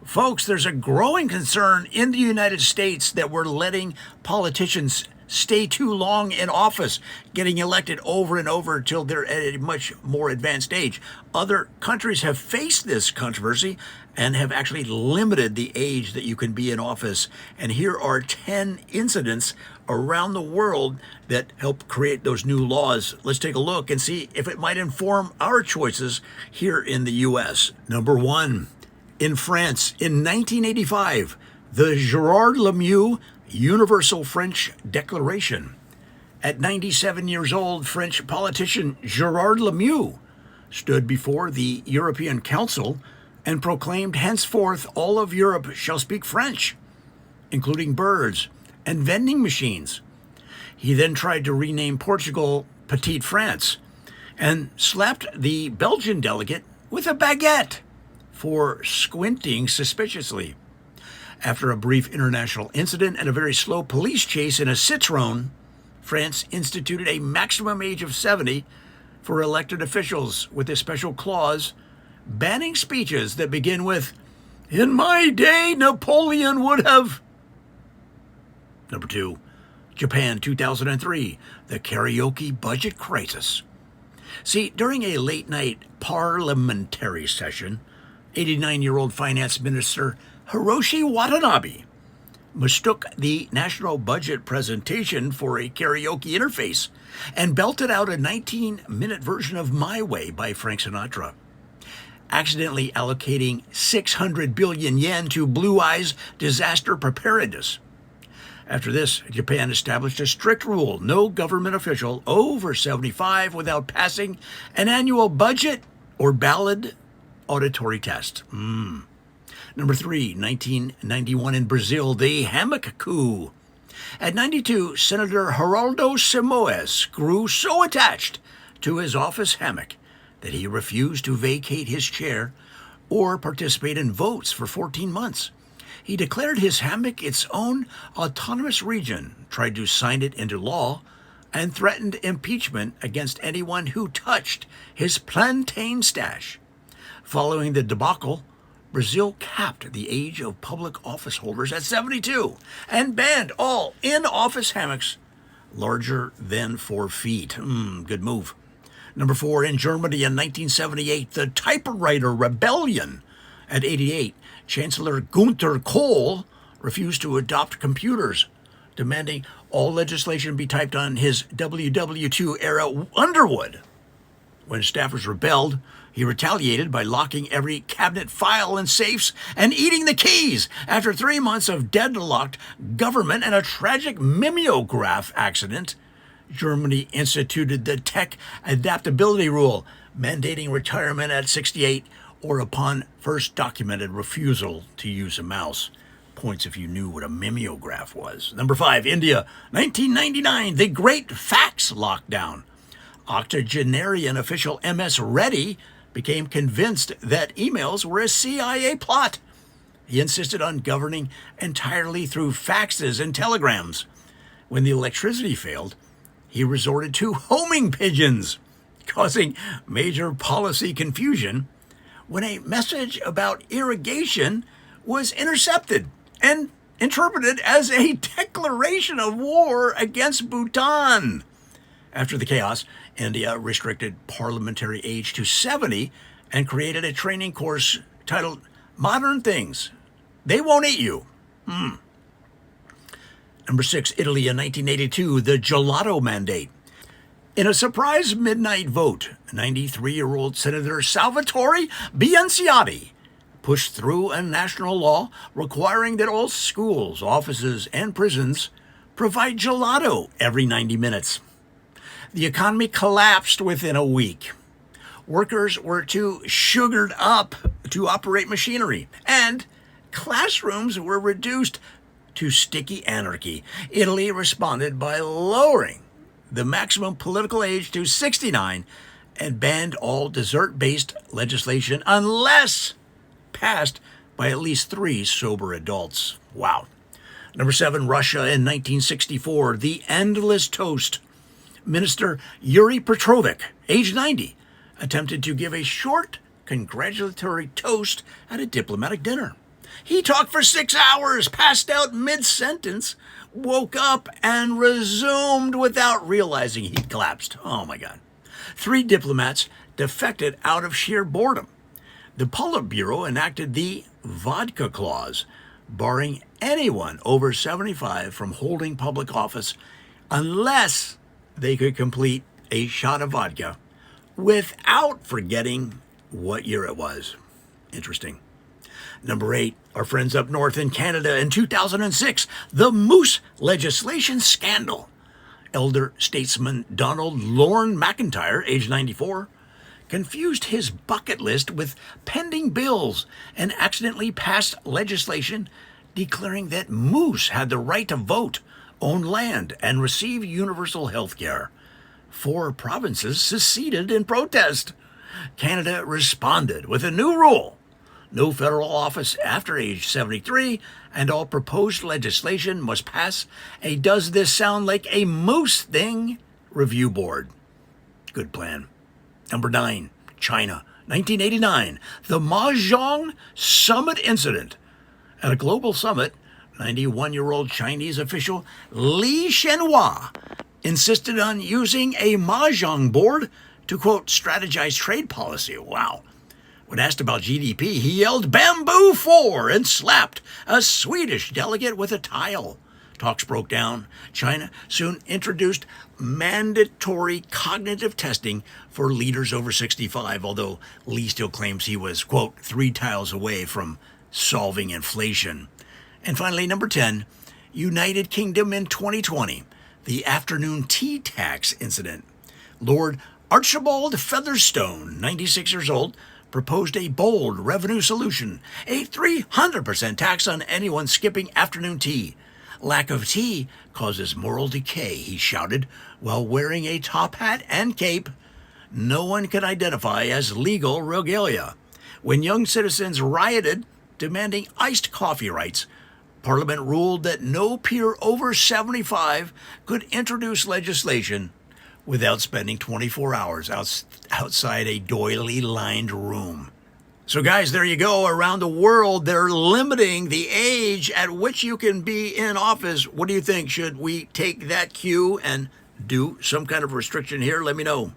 Folks, there's a growing concern in the United States that we're letting politicians stay too long in office, getting elected over and over until they're at a much more advanced age. Other countries have faced this controversy and have actually limited the age that you can be in office. And here are 10 incidents around the world that help create those new laws. Let's take a look and see if it might inform our choices here in the U.S. Number one, in France, in 1985, the Gerard Lemieux Universal French Declaration. At 97 years old, French politician Gerard Lemieux stood before the European Council and proclaimed henceforth all of Europe shall speak French, including birds and vending machines. He then tried to rename Portugal Petite France and slapped the Belgian delegate with a baguette for squinting suspiciously. After a brief international incident and a very slow police chase in a Citroën, France instituted a maximum age of 70 for elected officials with a special clause banning speeches that begin with, "In my day, Napoleon would have." Number two, Japan 2003, the karaoke budget crisis. See, during a late-night parliamentary session, 89-year-old Finance Minister Hiroshi Watanabe mistook the national budget presentation for a karaoke interface and belted out a 19-minute version of My Way by Frank Sinatra, accidentally allocating 600 billion yen to Blue Eyes disaster preparedness. After this, Japan established a strict rule: no government official over 75 without passing an annual budget or ballot auditory test. Number three, 1991 in Brazil, the hammock coup. At 92, Senator Geraldo Simoes grew so attached to his office hammock that he refused to vacate his chair or participate in votes for 14 months. He declared his hammock its own autonomous region, tried to sign it into law, and threatened impeachment against anyone who touched his plantain stash. Following the debacle, Brazil capped the age of public office holders at 72 and banned all in-office hammocks larger than 4 feet. Good move. Number four, in Germany in 1978, the typewriter rebellion. At 88, Chancellor Gunther Kohl refused to adopt computers, demanding all legislation be typed on his WW2-era Underwood. When staffers rebelled, he retaliated by locking every cabinet file and safes and eating the keys. After 3 months of deadlocked government and a tragic mimeograph accident, Germany instituted the tech adaptability rule, mandating retirement at 68 or upon first documented refusal to use a mouse. Points if you knew what a mimeograph was. Number five, India, 1999, the Great Fax Lockdown. Octogenarian official M.S. Reddy became convinced that emails were a CIA plot. He insisted on governing entirely through faxes and telegrams. When the electricity failed, he resorted to homing pigeons, causing major policy confusion when a message about irrigation was intercepted and interpreted as a declaration of war against Bhutan. After the chaos, India restricted parliamentary age to 70 and created a training course titled Modern Things. They Won't Eat You. Number six, Italy in 1982, the gelato mandate. In a surprise midnight vote, 93-year-old Senator Salvatore Bianciati pushed through a national law requiring that all schools, offices, and prisons provide gelato every 90 minutes. The economy collapsed within a week. Workers were too sugared up to operate machinery, and classrooms were reduced to sticky anarchy. Italy responded by lowering the maximum political age to 69 and banned all dessert-based legislation unless passed by at least 3 sober adults. Wow. Number seven, Russia in 1964, the endless toast. Minister Yuri Petrovich, age 90, attempted to give a short congratulatory toast at a diplomatic dinner. He talked for 6 hours, passed out mid-sentence, woke up, and resumed without realizing he'd collapsed. Oh my God. 3 diplomats defected out of sheer boredom. The Politburo enacted the vodka clause, barring anyone over 75 from holding public office unless they could complete a shot of vodka without forgetting what year it was. Interesting. Number 8, our friends up north in Canada in 2006, the Moose legislation scandal. Elder statesman Donald Lorne McIntyre, age 94, confused his bucket list with pending bills and accidentally passed legislation declaring that moose had the right to vote, own land, and receive universal health care. 4 provinces seceded in protest. Canada responded with a new rule: no federal office after age 73, and all proposed legislation must pass a Does This Sound Like a Moose Thing review board. Good plan. Number 9, China, 1989, the Mahjong Summit incident. At a global summit, 91-year-old Chinese official Li Shenhua insisted on using a Mahjong board to, quote, strategize trade policy. Wow. When asked about GDP, he yelled "Bamboo 4" and slapped a Swedish delegate with a tile. Talks broke down. China soon introduced mandatory cognitive testing for leaders over 65, although Li still claims he was, quote, 3 tiles away from solving inflation. And finally, number 10, United Kingdom in 2020, the afternoon tea tax incident. Lord Archibald Featherstone, 96 years old, proposed a bold revenue solution, a 300% tax on anyone skipping afternoon tea. Lack of tea causes moral decay, he shouted, while wearing a top hat and cape no one could identify as legal regalia. When young citizens rioted, demanding iced coffee rights, Parliament ruled that no peer over 75 could introduce legislation without spending 24 hours outside a doily-lined room. So guys, there you go. Around the world, they're limiting the age at which you can be in office. What do you think? Should we take that cue and do some kind of restriction here? Let me know.